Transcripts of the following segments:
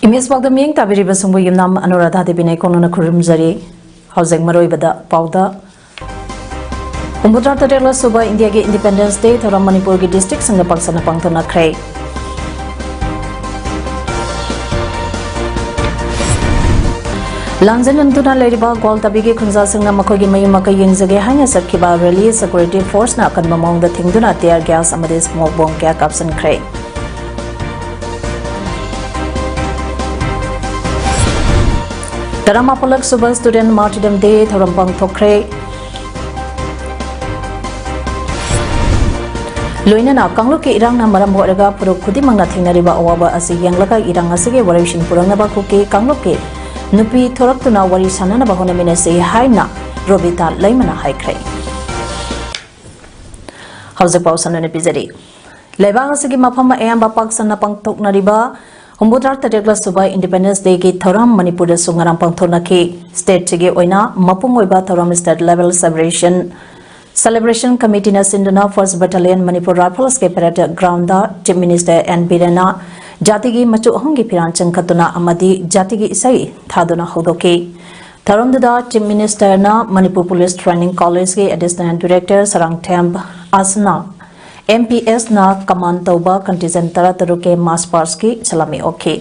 Imis Paodam Ming Tabiri Basumbu Yimnam Anuradha Debine Konona Kurumzari Housing Maroibada Pauda Umbutra Tadela Suba India Independence Day Thoram Manipur District Sangapaksana Pangtona Kray Lanzan and Tuna Ladiba Gold Tabigi Kunza Sanga Makogi Mayumaka Yingzage Hanya Sakiba Release Security Force Nakan Mamong the Tingduna Tear Gas Amadis Smoke Bomb Caps and Kray Taramapalak Suba Student Martyrdom Day Thorampang Tokre Loinana Kangluki Irang Namaram Boraga Puru Kudimang Natinariba Awaba as a young Laka Irang Asige Warishin Purangaba Kuki Kangluki Nupi Toraktuna Wari Sanana Bahona Minese Haina Robita Laimana Haikre House of Pausan and Epizadi Leva Sigi Mapama Eamba Paksana Pang Toknariba Umbutra Tadegla Suba Independence Day Ki Thoram Manipur Sungaram Pangthona Ki State Chige Oina Mapung Oiba Thoram State Level Celebration Committee na Sinduna 1st Battalion Manipur Rifles ke Parade Ground da Chief Minister N Birena Jatigi Machu Hongi Piranchang Katuna Amadi Jatigi Isai Thaduna Hodoki Thoram da Chief Minister na Manipur Police Training College ke Assistant Director Sarang Temp Asna MPS na Command Tauba Contingent Tarataruke Mass Parski Salami Oke.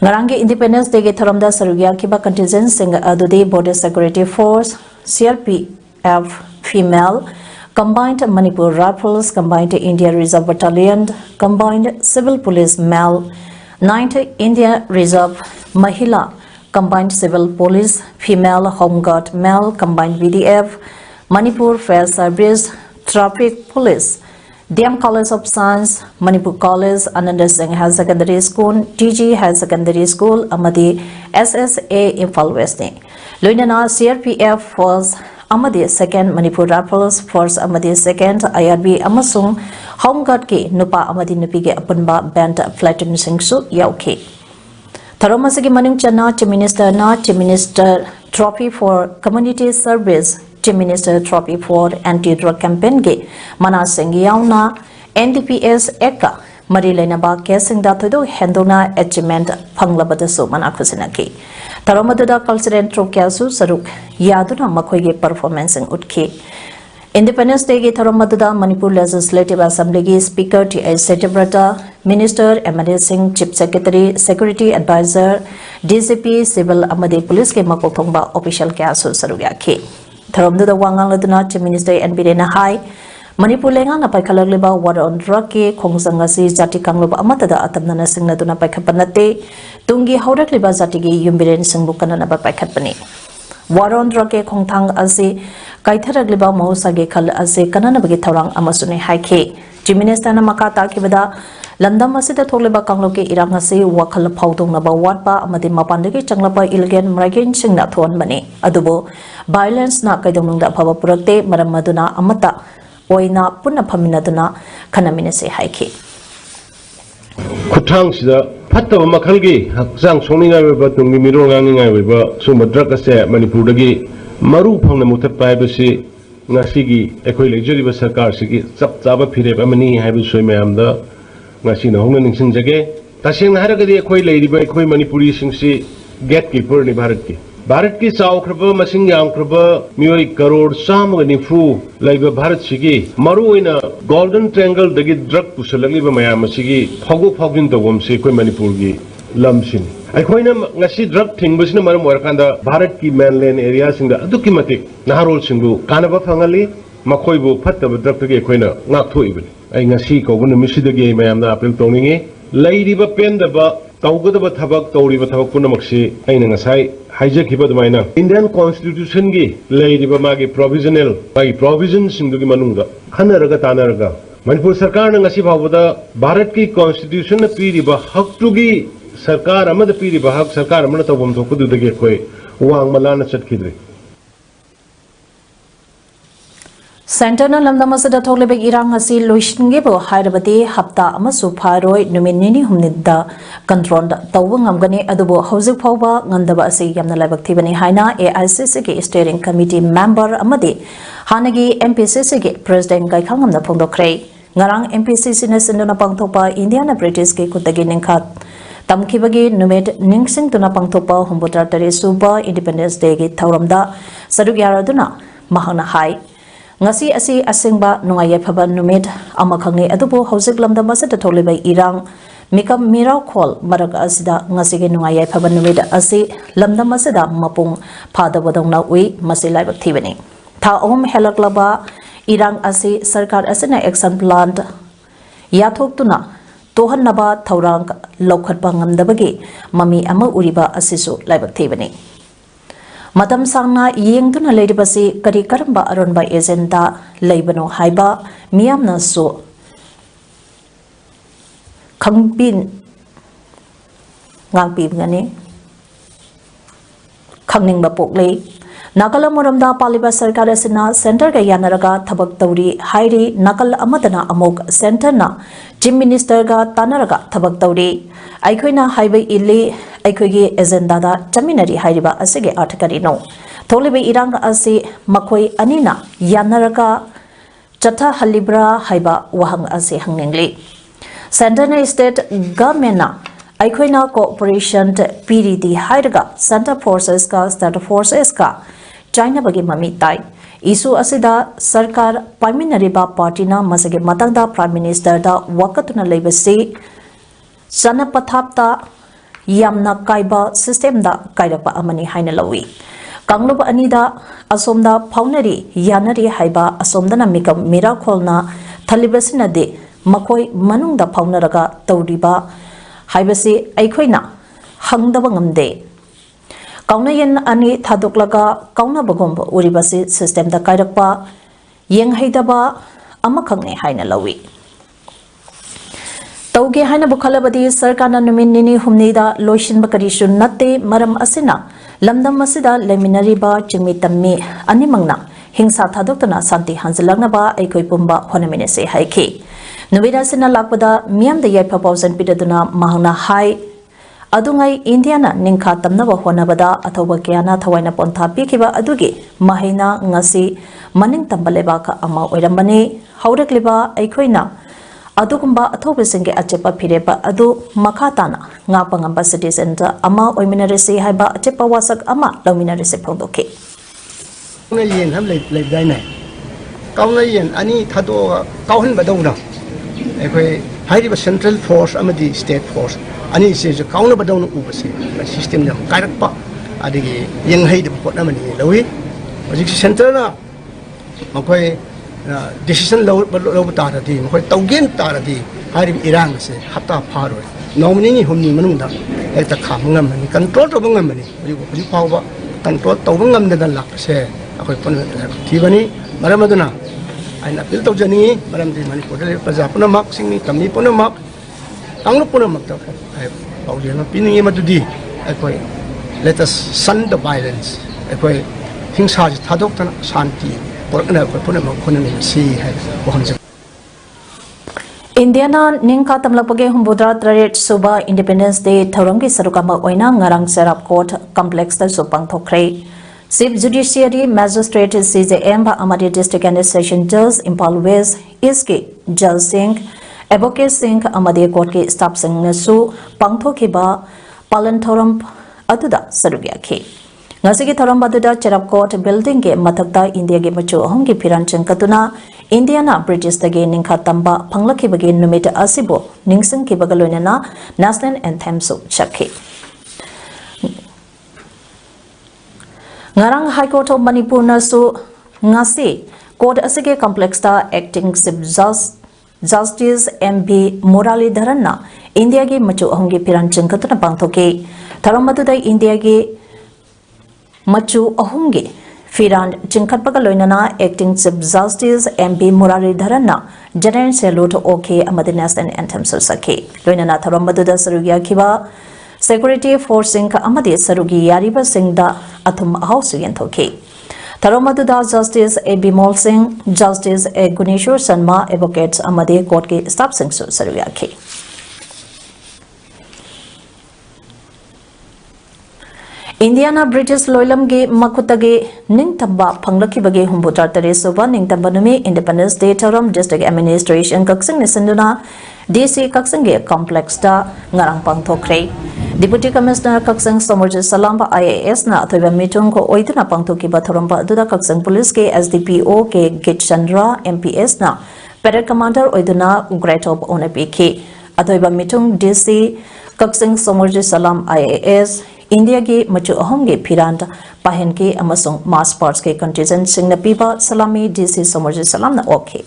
Ngarangi Independence Day ke Thoramda Sarugya Kiba Contingent Sing Adudi Border Security Force CRPF Female Combined Manipur Rifles Combined India Reserve Battalion Combined Civil Police Male 9th India Reserve Mahila Combined Civil Police Female Home Guard Male Combined VDF Manipur Fair Service Traffic Police DM College of Science, Manipur College, Ananda Singh High Secondary School, TG High Secondary School, Amadi SSA Imphal West. Loinana CRPF Force, Amadi 2nd Manipur Rifles Force, Amadi 2nd IRB Amasung, Home Guard Ki, Nupa Amadi Nupige Apunba Band Platoon Singsu Yauki. Tharomasagi Manung Chana, Chief Minister Trophy for Community Service. Chief Minister Trophy for Anti-Drug Campaign Ge Mana Sengyauna NDPS Eka Marilena Ba Kesing Datudo Hendona Achievement Panglabadasu Manakusinaki Taromaduda Cultural Trokasu Saruk Yaduna Makoye Performance in Utki Independence Day Ge Taromaduda Manipur Legislative Assembly Ge Speaker T.A. Setibrata Minister M.A. Singh Chief Secretary Security Advisor DCP Civil Amadi Police Ke Makotongba Official Kasu Sarugaki Thoramda Wangang Laduna Chief Minister N Birena Hai Manipur Lenga na Paikalagliba War on Drug Ke Kongsangasi Jati Kangloba Amatada Atamna Singladuna Paikapanate Tungi Haurakliba Zatigi Yumbiren Singbukana Naba Paikapani War on Drug Ke Kongtang Asi Kaitaragliba Mohusage Kal Asi Kananabagi Tarang Amasune Haike Chief Minister na Makata Kibada Landam Masida Toliba Kangloke Irangasi Wakal Paodam Naba Watpa Amadi Mapandagi Changlapa Ilgen Mragin Singna Thon Mani Adubo Violence na Kaidamunda Pava Purakte Maramaduna Amata Oina Puna Paminaduna Kanaminase Haiki Kutang Sida Pata Makalgi Zang Soninga Batung Mironga River Sumadrakase Manipuragi Maru Pong Mutapabasi Nasigi Equilajuri Sakar Sigi Zaba Pire Amani Habisu Mamda Nasina Hongan Sinjage Tashin Haragadi Equi Lady by Equi Manipuri Singsi Gatekeeper Nibaraki Bharat ki saukraba masing yamkraba mioi crore samga nifu laiba Bharat sigi maru ina golden triangle dagi drug pusalagi ba mayam sigi phagu phagin dawam se koi Manipur gi lamsin aikoina ngasi drug thingbasina maram warkanda Bharat ki mainland area singda aduki matik naharol singbu kanaba phangali makoibu phattaba drug ge koina ngak thoibani ai ngasi ko gun misidagi mayam na appeal tawningi laidiba pendaba tawgadaba thabak tawriba thabak punamaksi aina ngasai Indian Constitution gi laidiba magi provisional magi provisions indugi manungda khanaraga tanaraga Manipur Sarkar na ngasi bawada Bharat ki Constitution na piriba haktugi Sarkar amada piriba hak Sarkar amana tawam thokudu dage koi wang malana chatkidri Centerna Lamdamasada Tolebek Irang Asi Luishingibo Hyderabadi Hapta Amasu Paroi Numinini Humnida Control Tawangam Adubo Housing Power Ngandaba Asi Yamnalabak Tibani Haina AICC Steering Committee Member Amadi Hanagi MPCC President Gaikangam the Pondo Cray Ngarang MPCC Nesinduna Pangtopa Indiana British Kutagi Ninkat tamkhibagi numit ningsing tuna pangthopa humbutar tare suba Independence Day gi thauramda saruk yaraduna mahana hai ngasi asi asingba nungai phaba numit amakhangni adubu hojik lamda masata tholibai irang mikam mirau khol marak asida ngasi gi nungai phaba numit asi lamda masada mapung phadabodongna ui masilai thibani tha om helaklaba irang asi sarkar asina action plan yathok tuna tohan naba thaurang lokhatpa ngamdabagi mami ama uriba asisu laibak thibani matam sangna yengduna leidibasi kari karamba aronba agenda leibano haiba miyamna so khangbin ngangpi ngani khangning poklei nakal moramda paliba sarkar asina center ga yanaraga thabak tauri hairi nakal amadana amok center na chief minister ga tanaraga thabak tauri aikhoina haibai illi aikhoigi agenda da chaminari hairiba asige article no tholibai irang asi makhoi anina yanaraga chatha halibra haiba wahang asi hangningli center na state government na aikhoina cooperation PDD hairaga center forces ka state forces ka China bagi mami tai isu asida sarkar paiminariba party na masage matangda prime minister da wakatuna leibasi sana pathapta yamna kaiba system da kairapa amani haina lawi kangloba anida asomda phaunari yanari haiba asomdana mikam miracolna thalibasina de makoi manungda phaunaraga tawriba haibasi aikhoina hangdaba ngamde Kaunayan ani thadoklaga kauna bagomba uribasi system da kairakpa yenghaidaba amakhangne haina lawi tauge haina bukhalabadi sarkana numin nini humni da loishin bakari shun natte maram asina lamdam asida leminariba chingmi tammi animangna hingsa thadoktana santi hanjalagna ba aikoi pumba honamine se haiki nubida sina lakpada miyam da yaipa pausan pidaduna mahangna hai adungai Indiana ningkha tamnaba honabada athoba kyana thawaina pontha pikiba adugi mahina ngasi maning tambaleba ka ama oirambani haurakliba aikhoina adugumba athoba singe achepa phireba adu makhatana ngapangamba citizen da ama oiminarese haiba achepa wasak ama lominarese phongdoke yen ham le dai nai kauna yen ani thado kauhan badawna aikoi hairiba central force amadi state force ani se kauna badawna ubase system jam kairakpa adigi yenghai de pot namani lawi ojik center na makoi decision lo ta ti makoi taugen ta ti hairi irang se hata pharo nomni ni humni manung da ekta kham ngam ni control to ngam ni ojik pawba control to ngam de dan lak se akoi pon ti bani maramaduna aina appeal to jani maram di manipur le praja puna mak singni tamni puna mak Anglo puna magta ay paulian na piningi madudi ay let us shun the violence ay hingsa thadok tan shanti por na puna mag puna ni si hay pohon Indiana ningka tamlapage humbudra traret suba Independence Day thauramgi sarukama oina ngarang serap court complex ta supang thokre Chief Judiciary Magistrate CJM Amadi District and Session Judge Impal West East Jal Singh Advocate Singh amadi court ki staff singh nasu pangthokiba palan thoram aduda sarugyakhi ngasigi thoram aduda cherap court building ke mathakta India ge machu ahom ki phiran changkatuna Indiana British dage ningkha tamba phanglakhi bage numit asibo ningsing ki bagaloinana national anthem su chakhi ngarang high court of Manipur nasu ngasi court asige complex ta acting chief Justice MB Muralidharan na India ge machu ahongi phiran changkatuna pangthoke tharamadu India ge machu ahongi phiran chingkhatpaga loinana acting chief justice MB Muralidharan na general salute okay amadi national anthem so sakhe loinana tharamadu da sarugya khiba security forcing amadi sarugi yariba singda athum house yenthoke Tharomaduda Justice A. Bimol Singh, Justice A. Guneshwar Sharma, Advocates Amade Court ke staff Singh su saruyakhe. Indiana British Loilamgi Makutage Ningtamba Panglakibagi Humbutar Teresuba Ningtamba Numi Independence Day Toram District Administration Kaksing Nisanduna DC Kaksangi Complex Da Ngarang Pangtokre Deputy Commissioner Kaksang Somerji Salamba IAS na Athoiba Mitung ko Oituna Pangtoki Bathoramba Duda Kaksang Police ke SDPO ke Git Chandra MPS na Parade Commander Oiduna Gretop Onepiki Athoiba Mitung DC Kaksang Somerji Salam IAS India के मचु अहम के फिरांत पाहन के अमसों मास parts के contingent Singh नपीबा सलामी DC समर्जी सलाम न okay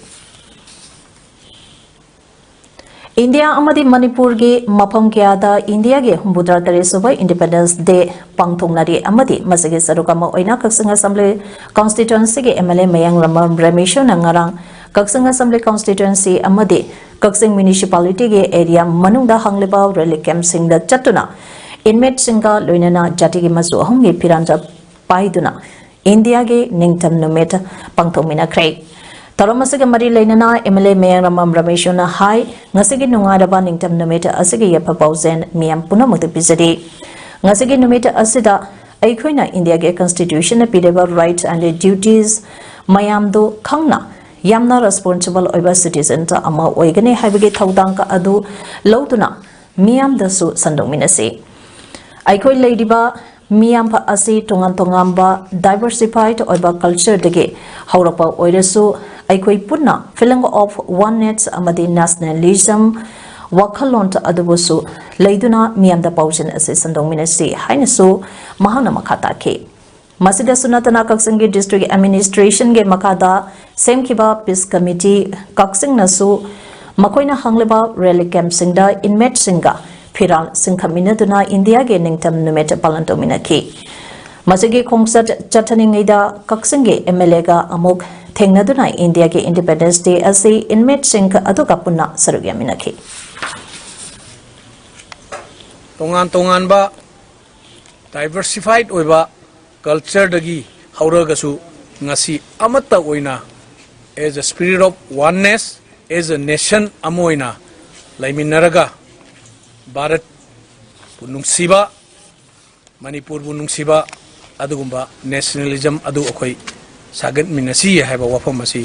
India अमदी Manipur के मफम क्यादा इंडिया के हुंबुद्रा तरेसुबा इंडिपेंडेंस डे पांगथोंगनारी अमदी मसगे सरुकम ओइना कक्संग असेंबली कॉन्स्टिट्यूएंसी के एमएलए मयंग रमम रमेशो नंगरांग कक्संग असेंबली कॉन्स्टिट्यूएंसी अमदी कक्संग म्युनिसिपैलिटी के एरिया मनुंगदा हंगलेबा रैली कैंप सिंह द चतुना इनमेट सिंगा लोइनना जाति के मसु अहम के फिरांजा पाइदुना इंडिया के निंगतम नुमेट पांगथोंमिना क्रे तरमसगे मरी लेनना MLA mayor Ramam रमेशोना high ngasiगी नुंगारबा निंगतम नुमेट असिगे यफापाउजेन मियाम पुनमुक्त पिजरी ngasiगी नुमेट असिदा अइखोइना India के कॉन्स्टिट्यूशन पिरेबा राइट्स एंड ड्यूटीज मयाम दो खंगना यामना रेस्पोंसिबल ओइबा सिटीजन ता अमा ओइगने हाइबगे थौदांग का अदु लौतुना मियाम दसु संदोंमिनसे अखोई लेडिबा मियाम असी तोंगान तोंगांबा डाइवर्सिफाइड ओइबा कल्चर दगे हौरपा ओइरसु अखोई पुन्ना फीलिंग ऑफ वननेस अमदी नेशनलिज्म वखलोन अदुबुसु लेदुना मियाम द पाउजन असे संदोंमिनसी हाइनसु महाना मखाता के मसिदा सुनतना कक्सिंग डिस्ट्रिक्ट एडमिनिस्ट्रेशन के मखादा सेमखिबा पीस कमिटी कक्सिंग नसु मखोइना हंगलेबा रैली कैंप सिंगदा इनमेट सिंगा फिराल सिंखमिनदुना इंडिया के निंगतम नुमेट पालनतोमिनकी मसिगे खोंगसट चथनिंगैदा कक्सिंगे एमएलए का अमुक थेंगनदुना इंडिया के इंडिपेंडेंस डे असे इनमेट सिंह अदुका पुन्ना सरुयामिनकी तोंगान तोंगान बा डाइवर्सिफाइड ओइबा कल्चर दगी हौरगसु ngasi amata oina as a spirit of oneness as a nation amoina laiminaraga Bharat बुनुंगसिबा मणिपुर बुनुंगसिबा अदुगुंबा नेशनलिज्म अदु अखोई सागत मिनसी हैबा वफम मसी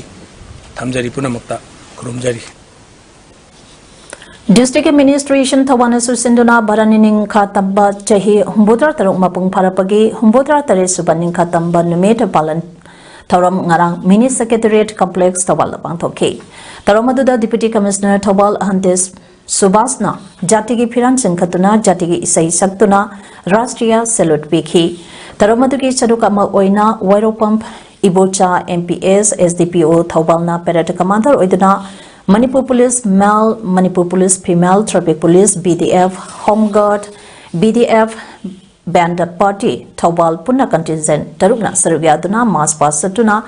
थमजरी पुनमक्ता खुरुमजरी डिस्ट्रिक्ट एडमिनिस्ट्रेशन थवाना सुसिंदुना भरानिनिंग खातंबा चही हुंबुद्रा तरुक मपुंग फारपगी हुंबुद्रा तरे सुबनिंग खातंबा नुमेट पालन थौरम ngarang mini secretariat complex thawal pangthoke taromaduda deputy commissioner thawal hantes subasna jati ki phiran singkhatuna jati ki isai saktuna rashtriya salute pikhi taromadu ki charukama oina wairopam ibocha mps sdpo thawalna parade commander oiduna manipur police male manipur police female traffic police bdf home guard bdf band party thawal punna contingent tarukna sarugyaduna mass pass satuna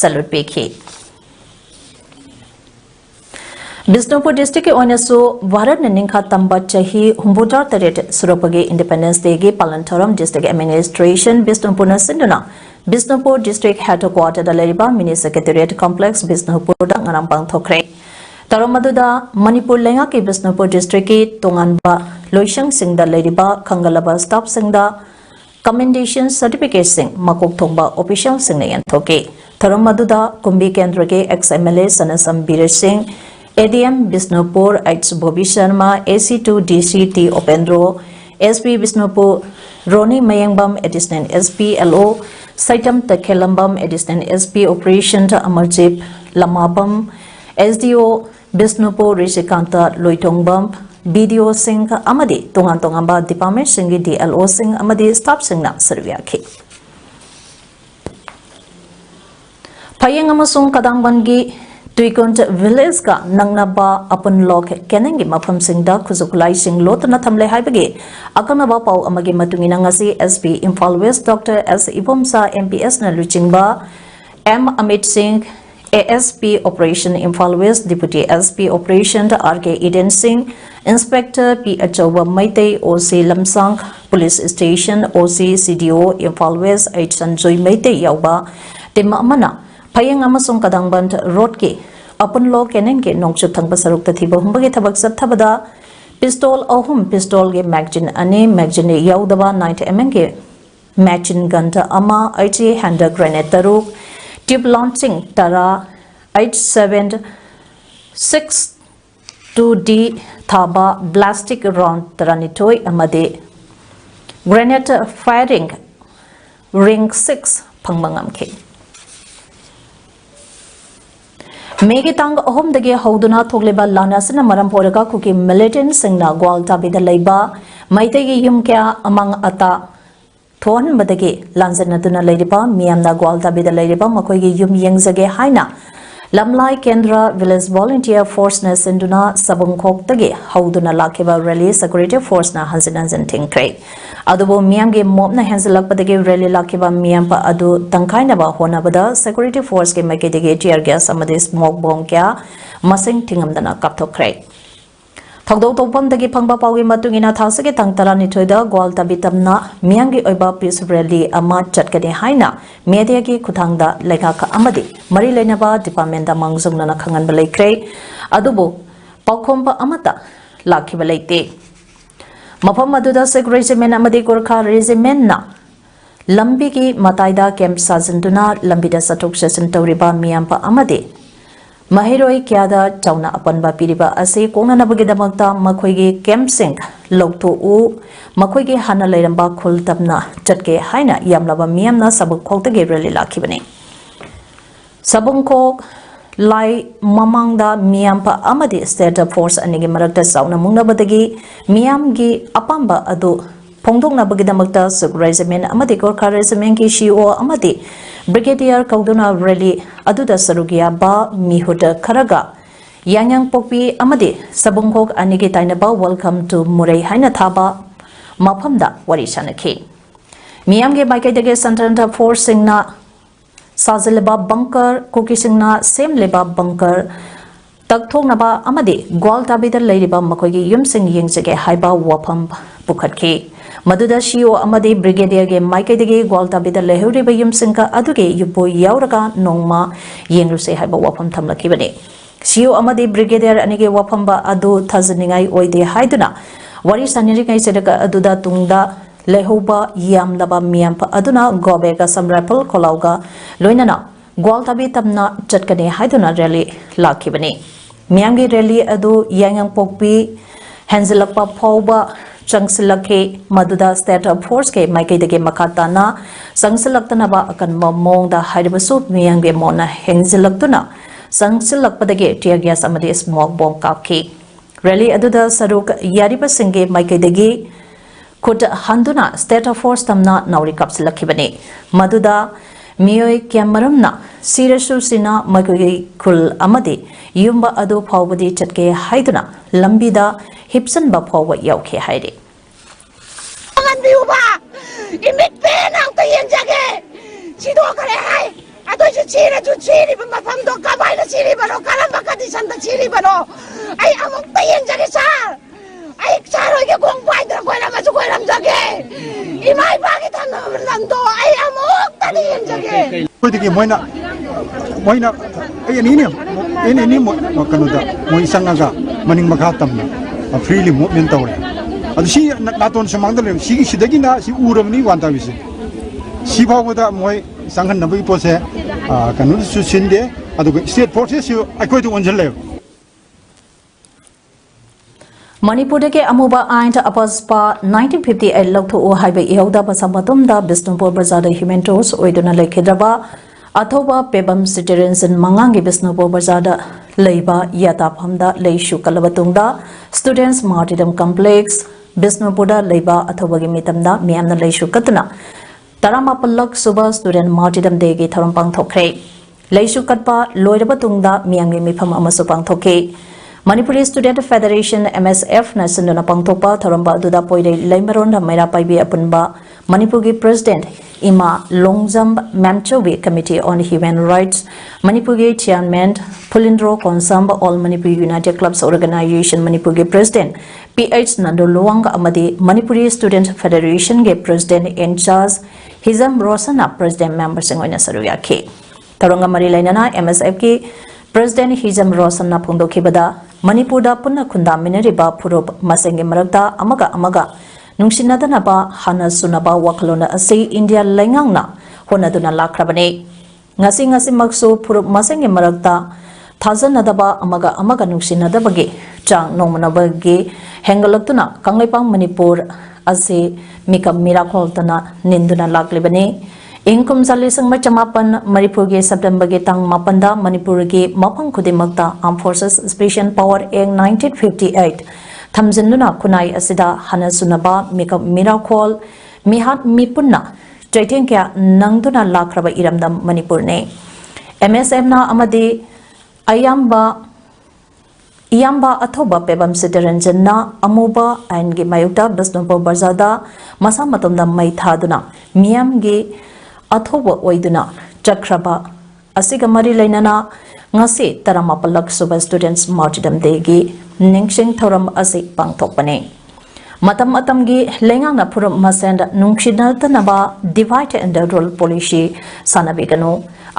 salute pikhi Bishnupur district के ओनसु भारत निंखा तंबा चही हुंबुद्रा तरेट सुरपगे independence day के पालन थरम district administration Bishnupur नसिंदुना Bishnupur district headquarter दा लेरिबा mini secretariat complex Bishnupur दा ngam पांगथोखरे तरमदुदा Manipur लेंगा के बिष्णुपुर डिस्ट्रिक्ट की तोंगानबा लोइसंग सिंह दा लेरिबा खंगलबा स्टाफ सिंह दा कमेंडेशन सर्टिफिकेट सिंह मकोक थोंबा ऑफिशियल सिंह ने यंथोके तरमदुदा कुंभी केंद्र के ex MLA Sanasam Bir Singh ADM Bisnupur H. Bobby Sharma, AC2 DCT Opendro, SP Bisnupur, Roni Mayangbam, Additional SP LO, Saitam Takelambam, Additional SP Operation Amarjip, Lamabam, SDO Bisnupur Rishikanta Loitongbam, BDO Singh Amadi, Tongantongamba Department Singh DLO Singh Amadi Staff Singh na Serviaki. Payang Amasung Kadangbangi Tuikunt village ka nangnaba upon log kenengi mafam singda kuzukulai sing lot na thamle haibage akanaba pau amagi matungina ngasi SP Imphal West Dr. S. Ibomsa MPS na luchingba M. Amit Singh ASP Operation Imphal West Deputy SP Operation RK Eden Singh Inspector P. Achoba Maitei OC Lamsang Police Station OC CDO Imphal West H. Sanjoy Maitei Yauba Tim Amana Payang amasung kadangban road ke अपन लो केनें के नोंगचु थंगबा सरुक तथिबा हुंबगे थबक सत्थबदा पिस्तौल अहुम पिस्तौल के magazine अने magazine याउदबा 90 mm के machine gun ama, 80 hand grenade taruk, tube launching tara, 876-2D thaba plastic round taranitoi amade, grenade firing ring 6 phangmangamke. Megi tang ahom dagi hauduna thogleba lanasna maram poraka kuki militant singna gwal tabida leiba maitegi yum kya amang ata thon badagi lanjana duna leiriba miyamna gwal tabida leiriba makoigi yum yengjage haina lamlai kendra village volunteer force na sinduna sabungkhok dagi hauduna lakiba rally security force na hansin thingkre adubo miyamge mopna hansilak padagi rally lakiba miyampa adu tangkhaina ba honabada security force ke makedege tear gas amade smoke bomb kya masing thingamdana kapthokre thogdau topam dagi phangba pawgi matungina thasage tangtara nithoida gwal tabitamna miyamgi oiba peace rally ama chatkane haina media gi kuthangda lekha ka amadi mari leinaba department da mangjungna khangan balekre adubo pawkhomba amata lakhiba leite mafam aduda Sikh regiment amadi Gorkha regiment na lambi ki mataida camp sajinduna lambida satok session tawriba miyampa amadi mahiroi kyada chauna apanba piriba ase kongna nabagi damakta makhoigi camp sing lokto u makhoigi hana leiramba khul tabna chatke haina yamlaba miyamna sabuk khoktage rally lakhibani sabungkhok lai mamangda miyampa amadi state force anigi marakta sauna mungnabadagi miyamgi apamba adu phongdongna bagidamakta Sikh regiment amadi Gorkha regiment ki CEO amadi brigadier kauduna rally aduda sarugia ba mihuda kharaga yangyang pokpi amadi sabungkhok anigi tainaba welcome to murai haina thaba maphamda wari sanakhi miyamge baikaidage santaranta force singna Sazileba bunker, Kukisingna, same leba bunker, Taktonaba Amadi, Gwal Tabida Ladyba Makogi Yumsing Yingsage Haiba Wapam Bukatki, Maduda Shio Amadi Brigadier Game Mike de Gwal Tabida Lehuriba Yumsinka Aduge Yubo Yauraga Nongma Yenguse Haiba Wapam Tamlakibani. Shio Amadi Brigadier Anige Wapamba Adu Tazaningai Oide Haiduna, Wari Sanirikai Sedaka Aduda Tungda. Lehoba yamlaba miyampa aduna gobega samrapal kolauga loinana gwaltabi tamna chatkane haiduna rally lakhibani miyamgi rally adu yangang pokpi hanzilakpa phauba changsilakhe maduda state of force ke maikaidage makatana sangsilaktanaba akanma mongda haibasu miyamge mona hengzilaktuna sangsilakpadage tear gas amadi smoke bomb kapki rally aduda saruk yariba singge maikaidage Kut handuna state of force tamna nauri kapsilakibani maduda miyoi kyamaramna sirasu sina magugi kul amadi yumba adu phawbadi chatke haiduna lambida hipsan ba phawba yauke haide angan biuba imit penang tayenjage chido kare hai atoi chiri ba mafam do kabai na chiri baro karamba condition da chiri baro ai amok tayenjage sar ai charo ge gong pai dra koila ma chu koilam jage imai bagi tan nam do ai amok tadi en jage koi digi moina ai ni mo kanu da moi sangaga maning makha tamna freely movement tawre adu si naton samang da si sidagi na si uramni wanta bisi si bawda moi sangan nabi pose kanu su sinde adu state forces yu akoi tu onjal le Manipur ke amuba ain ta apaspa 1958 lokto o haibe ihauda pasamatum da Bisnupur Bazaar da human tours oiduna lekhidraba athoba pebam citizens in mangangi Bisnupur Bazaar da leiba yata phamda leishu kalabatungda students martyrdom complex Bisnupur da leiba athoba gi mitamda miyamna leishu katna taramapallak suba student martyrdom day gi tharam pangthokre leishu katpa loiraba tungda miyamgi mifam amasu pangthoke Manipuri Student Federation MSF na sinduna pangthokpa tharamba duda poire leimaron maira paibi apunba Manipuri President Ima Longjam Mamchowi Committee on Human Rights Manipuri Chairman Pulindro Konsam All Manipuri United Clubs Organization Manipuri President PH Nandoluang Amadi Manipuri Student Federation ge President in charge Hizam Rosana President Member Singoina Saruyaki Taranga Mari Lainana MSF ki President Hizam Rosana Pungdo Kibada Manipur da punna khunda minariba phurup masengi marakta amaga nungsinadana hana sunaba wakalona ase India lengang honaduna lakrabane ngasi maksu purup masenge marakta thajanadaba amaga nungsinadabagi chang nongmanabagi hengalaktuna Kanglepang Manipur ase mikam miracle tana ninduna laklibane Ingkum salisang machamapan Manipurgi September tang mapanda Manipurgi mapang kudimakta Armed Forces Special Power Act 1958 thamjinduna kunai asida hanasunaba mikam miracle mihat mipunna Jaiting kya nangduna lakraba iramdam Manipur ne MSM na amadi Iyamba athoba pebam sitaranjan na amuba aingi mayukta Bisnupur Barzada masa matomda mai thaduna miyamgi athoba oiduna chakraba asiga mari lainana ngasi taramapalak suba students martyrdom degi ningsing thoram asi pangthokpane matam gi lengang na puram masenda nungshinatanaba divide and rule policy sanabiganu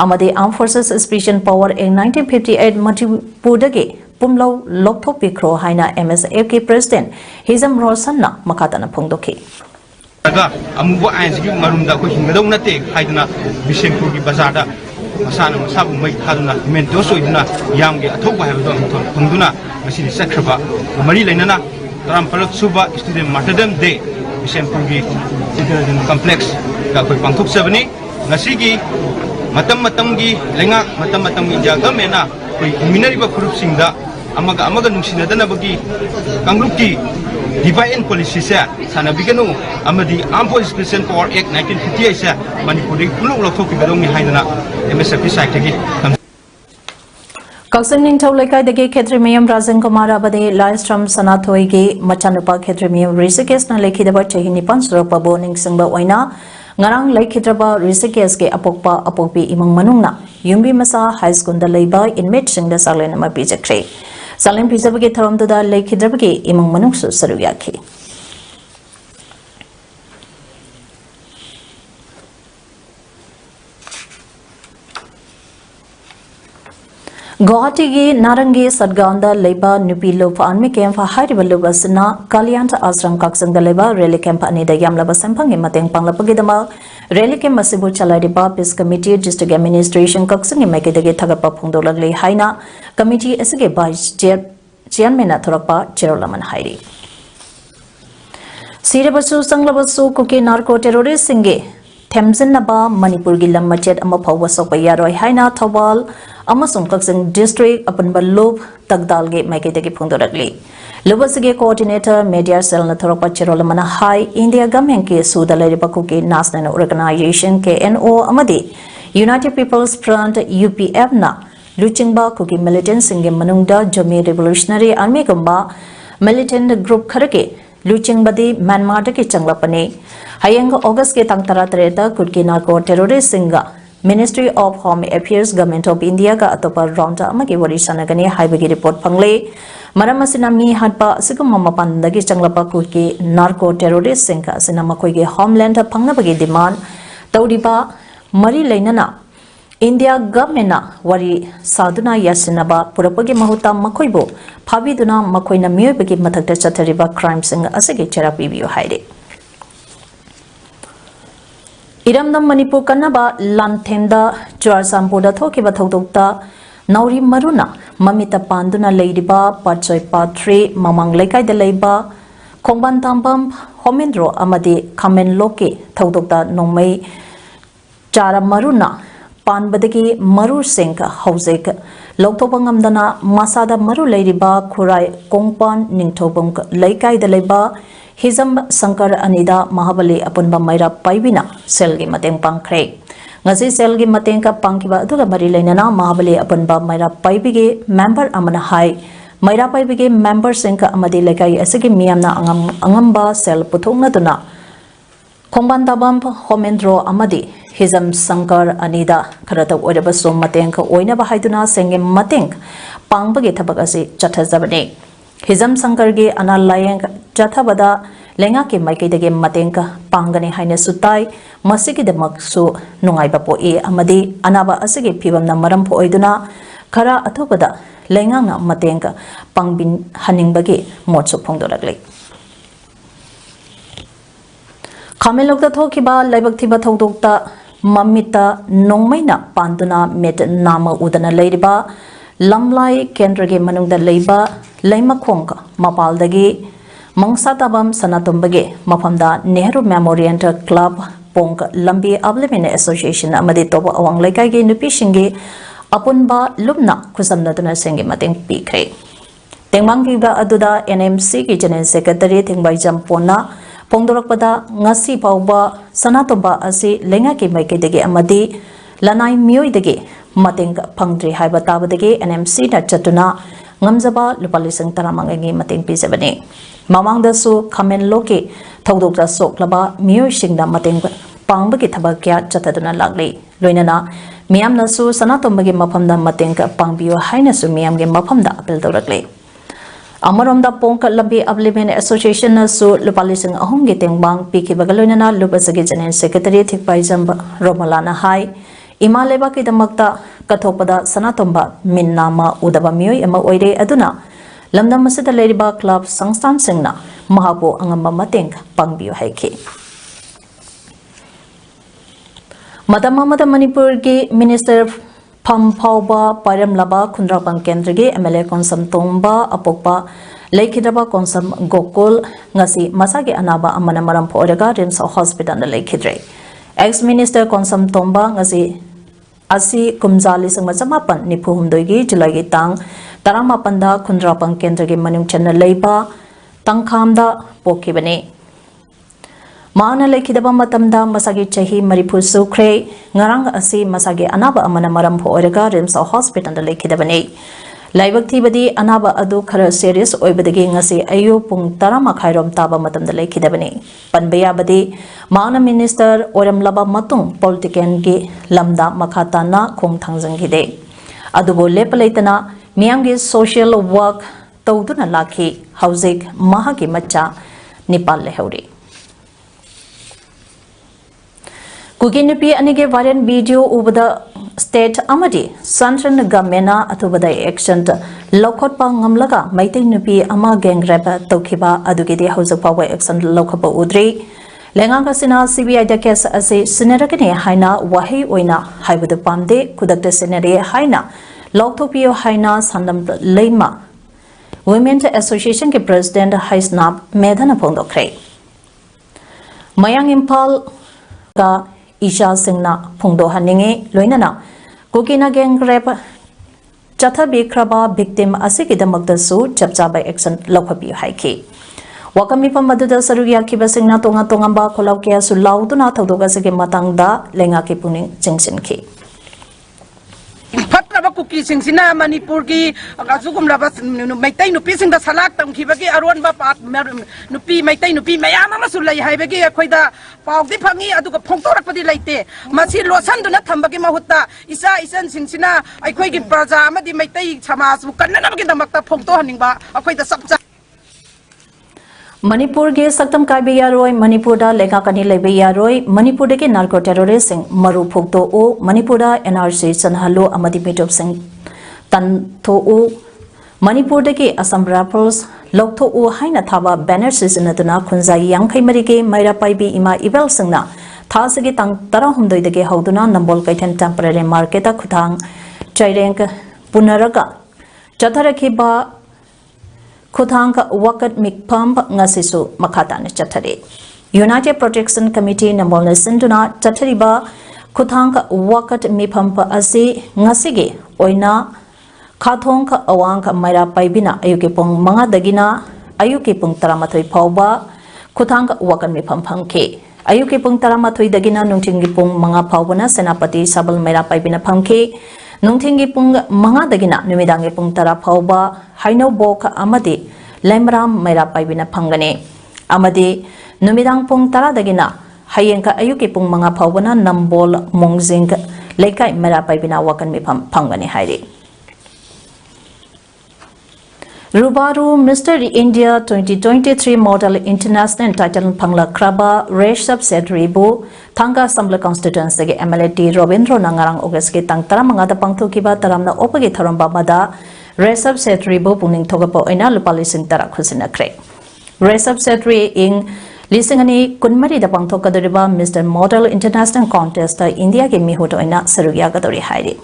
amade Armed Forces Special Power Act 1958 Manipurdagi pumlo lokthok pikro haina MSFK President Hizam Rosanna makatana phongdokhi amuba ainsi marumda ko hingadaw nate haiduna Bisempurgi bazarda masana masabu mai thaduna mento soiduna yamge athoba habdo thongduna masini sakraba mari lainana taram suba student martyrdom day Bisempurgi International Complex ga koi pangthok sabani ngasigi matam-matamgi lenga matam-matamgi jaga mena koi minariba group singda amaga nungsinadana bagi kangrupki divine policy sa sanabiganu amadi Armed Forces Special Power Act 1958 sa Manipuri pulong lokthok kibadong ni haidana MSFP site gi Kaksan Ningthau Laikai dagi Khetrimiam Rajan Kumar abade Livestream Sanathoi gi machanupa Khetrimiam Rishikesh na lekhidaba chahi nipan surapa bo ningsingba oina ngarang laikhidraba Rishikesh ge apokpi imang manungna Yumbi Masa High School da leiba inmate singda salena ma bijakre Salim Pizabagi Tharamda Laikhidrabagi imang manungsu saruyaki Guwahati gi Narangi Sadgaonda Leiba Nupi Lopa Anmi Camp Hairiba Lubasina Kalyanta Ashram Kaksang da Leiba Rally Camp Anida Yamlaba Sampang Mateng Panglapagidama Rally Camp Masibu Chalariba Peace Committee District Administration Kaksang Makidagi Tagapa Pungdolagli Haina Committee Asige Vice Chairman Athorakpa Cherolaman Hairi Sirabasu Sanglabasu Kuki Narco Terrorist Singe Thamjinaba Manipur gi lam machet ama phawwa sokpa yaroi haina Thawal amasung Kaksang District Apanba Lob Tagdal ge maikidagi phungdorakli Lubasige Coordinator Media Cell na Thorakpa Cherolamana High India Government ke Sudalariba Kuki National Organization KNO amadi United People's Front UPF na Luchingba Kuki Militant Singe Manungda Jami Revolutionary Army gamba militant group kharake Luchingbadi Myanmar ki changlapane Hayang August ke tang tara Kutki Narco Terrorist Singa Ministry of Home Affairs Government of India ga atopa round amagi wari sanagani haibagi report pangle maramasina mi hatpa sigum mapandagi changlapa Kutki Narco Terrorist Singa sinama koige homeland pangnabagi demand taudiba mari lainana India government wari saduna yasinaba purapagi mahuta makoibo phabiduna makoina miyobagi mathakta chathariba crime singa asage therapy biyo haire Iramdam Manipur kanaba lanthenda Jwarsampuda thokiba thodokta Nauri Maruna Mamita Panduna Leidiba Parchoi Patre Mamang Laikai de Leiba Khongban Tambam Homendro Amadi Kamen Loke thodokta Nongmei Chara Maruna Panbadagi Maru Singh Hausek Loktopangam Masada Maru Leidiba Kurai Kongpan Ningthobung Laikai de Leiba Hizam Sankar Anida Mahabali Apunba Maira Paibina Selgi Mateng Pankre Ngasi Selgi Matengka Pankiba Duga Marilainana Mahabali Apunba Maira Paibige Member Amana Hai Maira Paibige Member Sinka Amadi Lekai Asigi Miamna Angamba Sel Putungna Duna Khongbantabam Homendro Amadi Hizam Sankar Anida Karata Odabaso Matengka Oina Bahaiduna Sengim Mateng Pangbagi Tabagasi Chatazabane Hizam Sankargi Analayang Jathabada Lenga ki Maikidagi Matenka Pangani Haine Sutai Masiki de Maksu Nungaiba po e Amadi Anaba Asigi Pibam Namaram po Oiduna Kara Atobada Lenga Matenka Pangbin Haningbagi Motsu Pongdoragli Kamelokta thokiba laibak thiba thodokta mamita nongmaina panduna met nama udana leiriba lamlai kendrage manungda leiba leimakhong mapaldagi mangsatabam sanatombage mafamda Nehru Memorial Club Pong Lambi Ablimine Association amadi toba awang laikai ge nupi shingi apunba lumna kusamnaduna sengi mateng pikre tengmangi ba aduda NMC ki General Secretary Thingbai Jampona Pongdorakpada ngasi pauba sanatomba asi lenga ki maikidege amadi lanai mioi dege mateng phangdri haiba tabadege NMC na chatuna ngamjaba lupalisang taramangi mateng pizabane mamangda su khamen loke thodokta soklaba mioi singda mateng pangbagi thabakya chataduna lagli loinana miyamna su sanatombagi maphamda mateng pangbiyo haina su miyamge maphamda apel dorakle Amaramda Pongka Lambi Ablimen Association na su lupalising ahong gitingbang piki bagaloinana lupasagi General Secretary Thikpai Jamba Romalana Hai Imaleba ki damakta kathopada sanatomba minnama udaba miyoi ama oire aduna lamdam masida leiriba club sangstan singna mahapo angamba mateng pangbiyo haiki Madamamada Manipur ki Minister Pham Phauba Param Laba Khundrapang Kendrigi MLA Konsam Tomba Apokpa Laikhidaba Konsam Gokul Ngasi Masagi Anaba Amana Maram Phoraga Rims Hospital na Laikhidre Ex Minister Konsam Tomba Ngasi Asi Kumzali Sangmachamapan Nipuhumdoigi Julai Tang Taramapanda Khundrapang Kendrigi Manung Chana Leiba Tangkhamda Pokibane Maana laikhidaba matamda masagi chahi maripu sukre ngarang asi masagi anaba amana maram phoraga Rims Hospital da laikhidabane laibak thibadi anaba adu khara serious oibadagi ngasi ayu pung 10 makhairom taba matamda laikhidabane panbaya badi maana minister oram laba matung politician gi lamda makhata na khong thangjangide adubo lepalaitana miyamgi social work tawduna lakhi hauzik mahagi macha Nepal lehauri Kuginupi anige viral video ubada state amadi Central Gamena atubada action lokhotpa ngamlaga maitai nupi ama gang rape tokhiba adugide hausapawa action lokhapa udri lenga sina CBI da case ase sineragane haina wahi oina haibadu pamde kudakta sinare haina loktopio haina sandam leima Women's Association ke president Haisnab Medhana Pondokre Mayang Impal ka Isha Singna Pungdo Haningi Loinana Kukina Gang Rep Chatha Bikraba victim Asikida Magdasu Chapcha by action Lokapi Haiki Wakami Pamaduda Sarugia Kiba Singna Tonga Tongamba Kolaukia Sulauduna Taudoga Sigi Matangda Lenga Kipuning Jingsinki Fatraba kuki singsina Manipur ki azugum labas maitai nupi singda salak tamkhibagi aron ba pat nupi maitai nupi mayam ama sulai haibagi khoida paugdi phangi aduga phongtorakpadi laite masi losan duna thambagi mahutta isa isan singsina aikhoi gi praja amadi maitai samas bu kannanabagi damakta phongto haningba akhoida sabcha Manipur ge saktam kaibe yaroi Manipur da lega kani lebe yaroi Manipur de ke narco terrorist sing maru phokto o Manipur da NRC chanhalo amadi mitop sing tan tho o Manipur de ke Assam rappers loktho o haina thaba banner sizinaduna khunjai yangkhai mari ke maira paibi ima ibel singna thasagi tang tarahumdoi de ke hauduna nambol kaithen temporary market a khuthang chairenk punaraga chatharakhi ba Kuthang wakat mikpam ngasisu makatan chathari United Protection Committee namol sinduna chathariba Kuthang wakat mipam asi ngasige oina khathong awang maira paibina ayuki pung manga dagina ayuki pung taramathoi phauba Kuthang wakat mipam phangke ayuki pung taramathoi dagina nungtingi pung manga phaubana senapati sabal maira paibina phangke Nungtingi pung manga dagina numidangi pung tara phauba haino bok amadi lemram maira paibina phangane amadi numidang pung tara dagina hayengka ayuki pung manga phaubana nambol mongjing leikai maira paibina wakan mi phangane hairi Rubaru Mr. India 2023 Model International Title Phangla Kraba Reshab Sedribu Thanga Samla Constituency ge MLT Robindro Nangarang August ge tang taramanga da pangthukiba taramna opagi tharamba mada Reshab Sedribu puning thogapo ina lupalising tara khusinakre Reshab Sedri ing Lisingani kunmari da pangthokadoriba Mr. Model International Contest ta India ke mihut oina sarugya gadori hairi.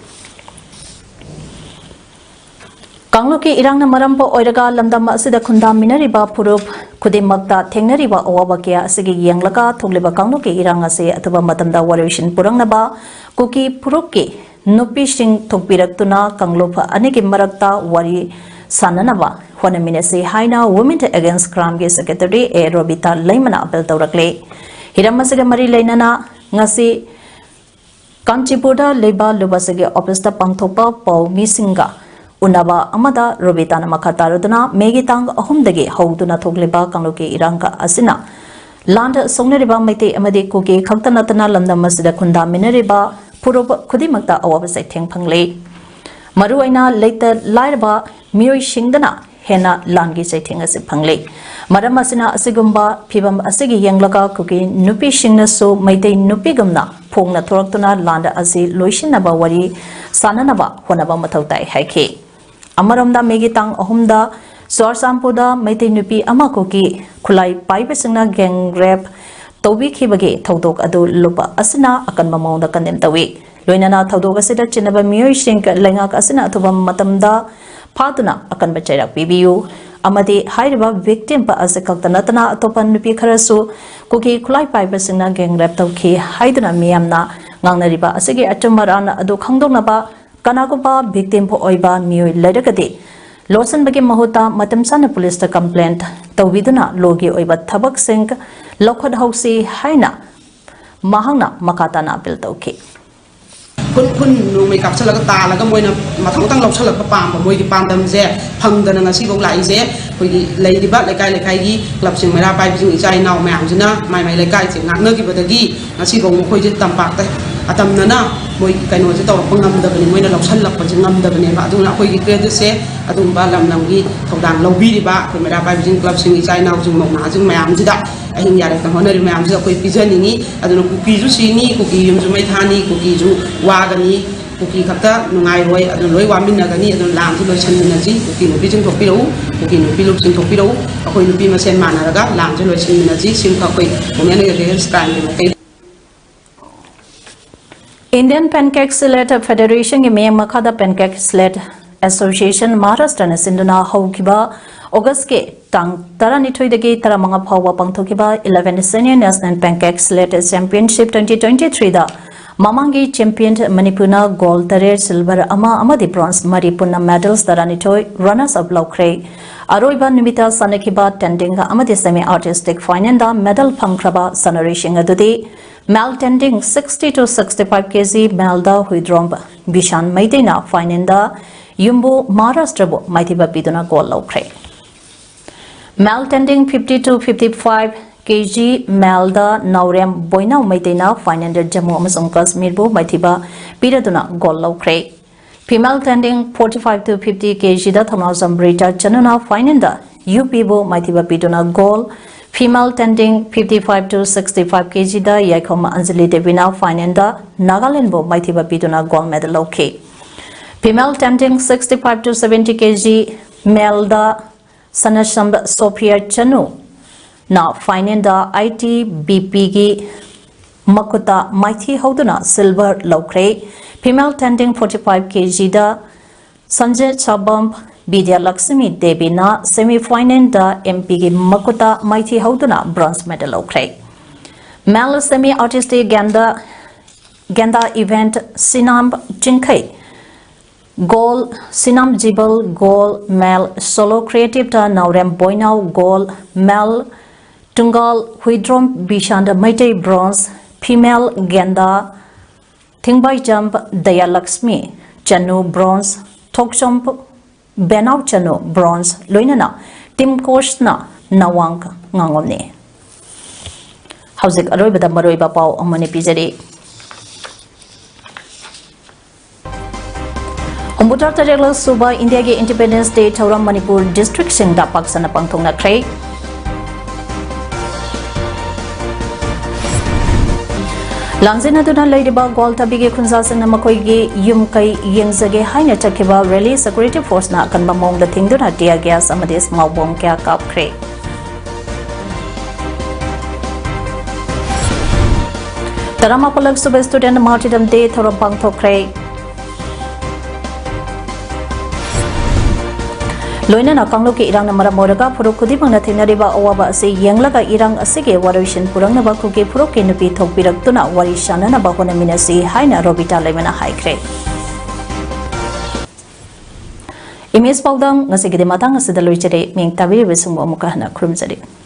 Kangluki irang na marampo oiraga lamdam asida khundam minariba purup kudimakta thengnariba awaba kya asigi yanglaka thugliba kangluki irang ase athuba matamda warishin purangnaba kuki purukki nupi sing thokpiraktuna kanglupa aniki marakta wari sananaba honaminase haina Women Against Crime ge Secretary A Robita Laimana apel tawrakle hiramasiga mari lainana ngasi Kanchipurda leba lubasage office ta pangthopa pau misinga Unaba amada Robita Namakatarudana, Megitang Ahumdagi, Hauduna Togliba, Kanluki Iranka Asina. Land Songneriba Mete Amadi Kuki, Kaktanatana Landa Masida Kunda Mineriba, Puruba Kudimakta Awabase Tengpangle. Maruaina later Laiba, Mui Shingdana, Hena Langi Setting as Pangle. Maramasina Asigumba, Pibam Asigi Yanglaka Kuki, Nupi Shingnaso, Mete Nupigumna, Pongna Toraktuna, Landa Asi, Luishinaba Wari, Sananaba, Honaba Matautai Haike. Amaramda Megitang Ahumda, Swarsampuda, Mete Nupi Amakoki, Kulai Pipesina Gang Rap, Tobi Kibagi, Todok Adu Lupa Asina, Akan Mamonda Kandentawi. Luinana Todok Asida Chinaba Mui Shink, Langak Asina Tubam Matamda, Paduna, Akan Bacherak BBU. Amadi Hairiba victim pa Azakaktanatana, Topan Nupi Karasu, Kuki Kulai Pipesina Gang Rap Toki, Haiduna Miamna, Nganariba Asigi Atumarana Adu Kangdonaba. Kanaguba victim po oiba mioi ledakadi losan bagi mahuta matamsana police ta complaint tawiduna logi oiba thabak sing lokhod hausi haina mahangna makatana apil tawki kun nu mai kap chala ta la ga moina mathang tang lok chala pam pa moi gi pam dam je phang dana ngasi go lai je koi gi lei di ba lai kai gi club sing mera pai jing chai naw ma jina mai lai kai sing nak na gi badagi ngasi go mo khoi je tam pak ta atam nana moi kai no je taw pangam da bani moi na lok chal lak pa jing ngam da bani ba aduna koi gi credit se adum ba lam lam gi thodang lo bi di ba koi mera pai jing club sing chai naw jing mo na jing mayam ji da ahin yare ta honari mayam ji koi pijan ni aduna ku ki ju si ni ku ki yum ju mai thani ku ki ju wa gani kuki khata nungai roi adun roi wamin nagani adun lam ji loi chanmin ji kuki nupi jing thokpi ro kuki nupi lup jing thokpi ro akoi nupi masen mana raga lam ji loi chanmin ji sim kha koi women against crime de Indian Pancake Sled Federation ge meyang makhada Pancake Sled Association Maharashtra na sinduna haukiba August ke tang tarani thoidagi taramanga phawa pangthokiba 11th Senior National Pancake Sled Championship 2023 da Mamangi champion Manipuna gold tare silver ama amadi bronze maripuna medals darani toy runners up laukre aroiba nimita sanakiba tending amadi semi artistic finanda medal pangkraba sanarishing adudi mal tending 60 to 65 kg malda huidromb bishan maidena finanda yumbu Maharashtra bo maithiba piduna gold laukre mal tending 50 to 55 kg Malda Naurem Boina Maitena 500 Jammu Amasung Kashmir bo Maithiba Piraduna Gol Laukre. Female tending 45 to 50 kg da Thamazam Brita Chanuna Finanda UP bo Maithiba Piduna Gol. Female tending 55 to 65 kg da Yaikoma Anjali Devina Finanda Nagaland bo Maithiba Piduna Gol medal okay. Female tending 65 to 70 kg Melda Sanasham Sophia Chanu na finanda ITBP gi makuta maithi hoduna silver laukre female tending 45 kg da Sanjay Chabam Bidya Lakshmi Devi na semi final da MP gi makuta maithi hoduna bronze medal laukre male semi artistic ganda event Sinam Jinkai goal Sinam Jibal goal male solo creative da Naurem Boinau goal male Tungal Huidrom Bishanda Maitei bronze female Genda Thingbai jump Daya Lakshmi Chanu bronze Tokchomp Benau Chanu bronze Loinana Tim Koshna Nawang Ngangomne Hauzik Aroiba da Maroiba Pau Amani Pizari Humbutar Tarela Suba India ge Independence Day Thauram Manipur District Singda Paksana Pangthongna Krai Langzina duna Ladybug Gold Tabigi Kunzasana Makoigi Yum Kai Yingzage Haina Takiba Rally Security Force na Kanba Mong the Thingduna Tia Gas Amadis Maubong Kya Kap Kre Taramapalak Suba Student Martyrdom Day Thoram Pangthokre Loina na Kangloki Irang na Maramoraga Puro Kudibang na Tinariba Awaba Asi Yanglaga Irang Asige Warishan Purang na Bakuki Puroki Nupi Thokpirak Tuna Warishana na Bahona Minasi Haina Robita Lemana Haikre Imis Paodam Ngasigide Matang Asidaloi Ming Tabiri Wisum Amukahana Krumzari